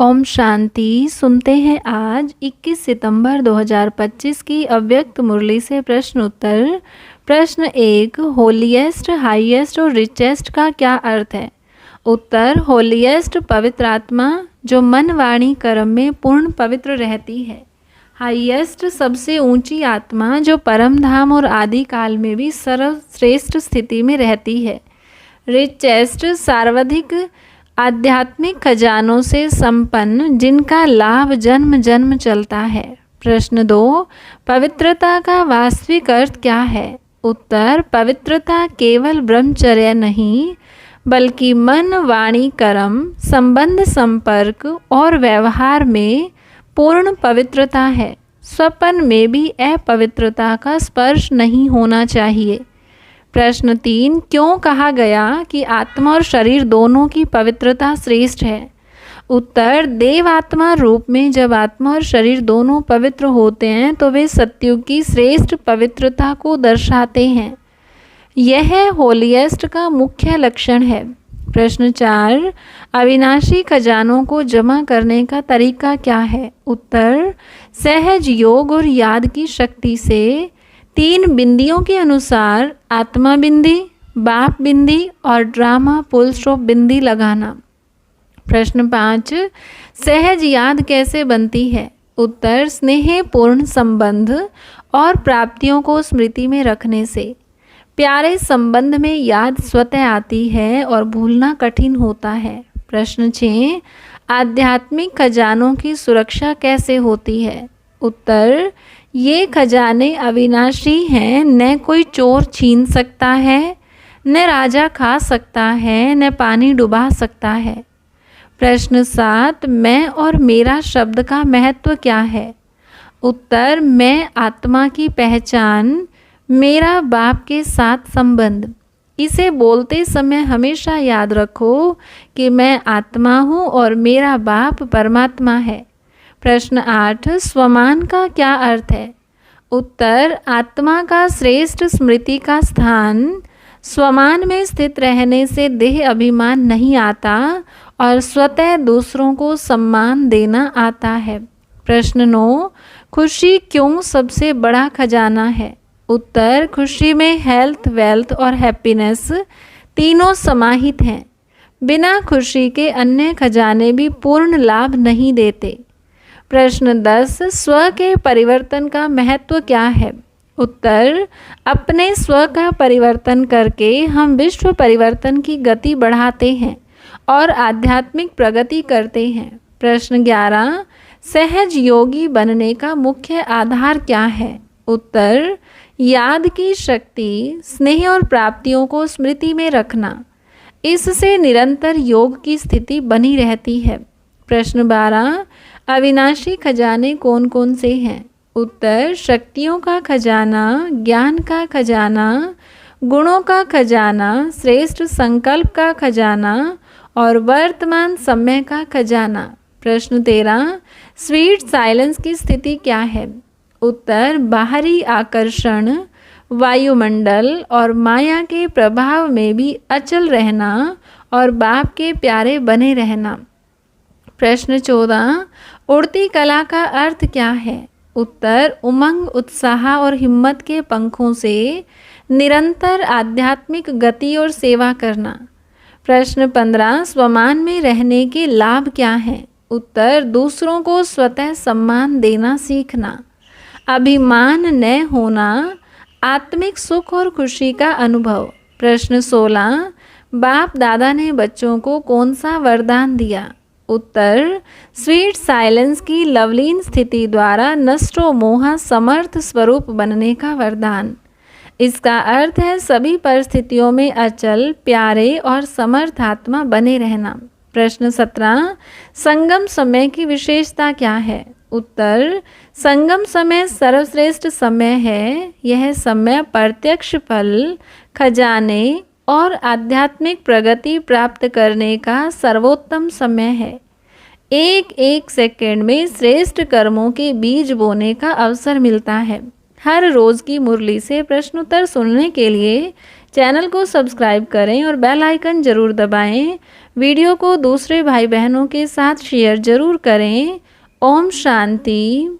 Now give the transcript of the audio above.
ओम शांति। सुनते हैं आज 21 सितंबर 2025 की अव्यक्त मुरली से प्रश्न उत्तर। प्रश्न 1, होलीएस्ट, हाईएस्ट और रिचेस्ट का क्या अर्थ है? उत्तर, होलीएस्ट पवित्र आत्मा जो मन वाणी कर्म में पूर्ण पवित्र रहती है। हाईएस्ट सबसे ऊंची आत्मा जो परम धाम और आदि काल में भी सर्वश्रेष्ठ स्थिति में रहती है। रिचेस्ट सर्वाधिक आध्यात्मिक खजानों से संपन्न जिनका लाभ जन्म जन्म चलता है। प्रश्न 2, पवित्रता का वास्तविक अर्थ क्या है? उत्तर, पवित्रता केवल ब्रह्मचर्य नहीं बल्कि मन वाणी कर्म संबंध संपर्क और व्यवहार में पूर्ण पवित्रता है। स्वप्न में भी अपवित्रता का स्पर्श नहीं होना चाहिए। प्रश्न 3, क्यों कहा गया कि आत्मा और शरीर दोनों की पवित्रता श्रेष्ठ है? उत्तर, देव आत्मा रूप में जब आत्मा और शरीर दोनों पवित्र होते हैं तो वे सत्युग की श्रेष्ठ पवित्रता को दर्शाते हैं। यह होलीएस्ट का मुख्य लक्षण है। प्रश्न 4, अविनाशी खजानों को जमा करने का तरीका क्या है? उत्तर, सहज योग और याद की शक्ति से 3 बिंदियों के अनुसार आत्मा बिंदी, बाप बिंदी और ड्रामा फुल स्टॉप बिंदी लगाना। प्रश्न 5, सहज याद कैसे बनती है? उत्तर, स्नेहपूर्ण संबंध और प्राप्तियों को स्मृति में रखने से। प्यारे संबंध में याद स्वतः आती है और भूलना कठिन होता है। प्रश्न 6, आध्यात्मिक खजानों की सुरक्षा कैसे होती है? उत्तर, ये खजाने अविनाशी हैं, न कोई चोर छीन सकता है, न राजा खा सकता है, न पानी डुबा सकता है। प्रश्न 7, मैं और मेरा शब्द का महत्व क्या है? उत्तर, मैं आत्मा की पहचान, मेरा बाप के साथ संबंध। इसे बोलते समय हमेशा याद रखो कि मैं आत्मा हूँ और मेरा बाप परमात्मा है। प्रश्न 8, स्वमान का क्या अर्थ है? उत्तर, आत्मा का श्रेष्ठ स्मृति का स्थान। स्वमान में स्थित रहने से देह अभिमान नहीं आता और स्वतः दूसरों को सम्मान देना आता है। प्रश्न 9, खुशी क्यों सबसे बड़ा खजाना है? उत्तर, खुशी में हेल्थ, वेल्थ और हैप्पीनेस तीनों समाहित हैं। बिना खुशी के अन्य खजाने भी पूर्ण लाभ नहीं देते। प्रश्न 10, स्व के परिवर्तन का महत्व क्या है? उत्तर, अपने स्व का परिवर्तन करके हम विश्व परिवर्तन की गति बढ़ाते हैं और आध्यात्मिक प्रगति करते हैं। प्रश्न 11, सहज योगी बनने का मुख्य आधार क्या है? उत्तर, याद की शक्ति, स्नेह और प्राप्तियों को स्मृति में रखना। इससे निरंतर योग की स्थिति बनी रहती है। प्रश्न 12, अविनाशी खजाने कौन कौन से हैं? उत्तर, शक्तियों का खजाना, ज्ञान का खजाना, गुणों का खजाना, श्रेष्ठ संकल्प का खजाना और वर्तमान समय का खजाना। प्रश्न 13, स्वीट साइलेंस की स्थिति क्या है? उत्तर, बाहरी आकर्षण, वायुमंडल और माया के प्रभाव में भी अचल रहना और बाप के प्यारे बने रहना। प्रश्न 14, उड़ती कला का अर्थ क्या है? उत्तर, उमंग, उत्साह और हिम्मत के पंखों से निरंतर आध्यात्मिक गति और सेवा करना। प्रश्न 15, स्वमान में रहने के लाभ क्या हैं? उत्तर, दूसरों को स्वतः सम्मान देना सीखना, अभिमान न होना, आत्मिक सुख और खुशी का अनुभव। प्रश्न 16, बाप दादा ने बच्चों को कौन सा वरदान दिया? उत्तर, स्वीट साइलेंस की लवलीन स्थिति द्वारा नष्टो मोह समर्थ स्वरूप बनने का वरदान। इसका अर्थ है सभी परिस्थितियों में अचल, प्यारे और समर्थ आत्मा बने रहना। प्रश्न 17, संगम समय की विशेषता क्या है? उत्तर, संगम समय सर्वश्रेष्ठ समय है। यह समय प्रत्यक्ष फल, खजाने और आध्यात्मिक प्रगति प्राप्त करने का सर्वोत्तम समय है। एक एक सेकंड में श्रेष्ठ कर्मों के बीज बोने का अवसर मिलता है। हर रोज़ की मुरली से प्रश्नोत्तर सुनने के लिए चैनल को सब्सक्राइब करें और बेल आइकन जरूर दबाएं। वीडियो को दूसरे भाई बहनों के साथ शेयर ज़रूर करें। ओम शांति।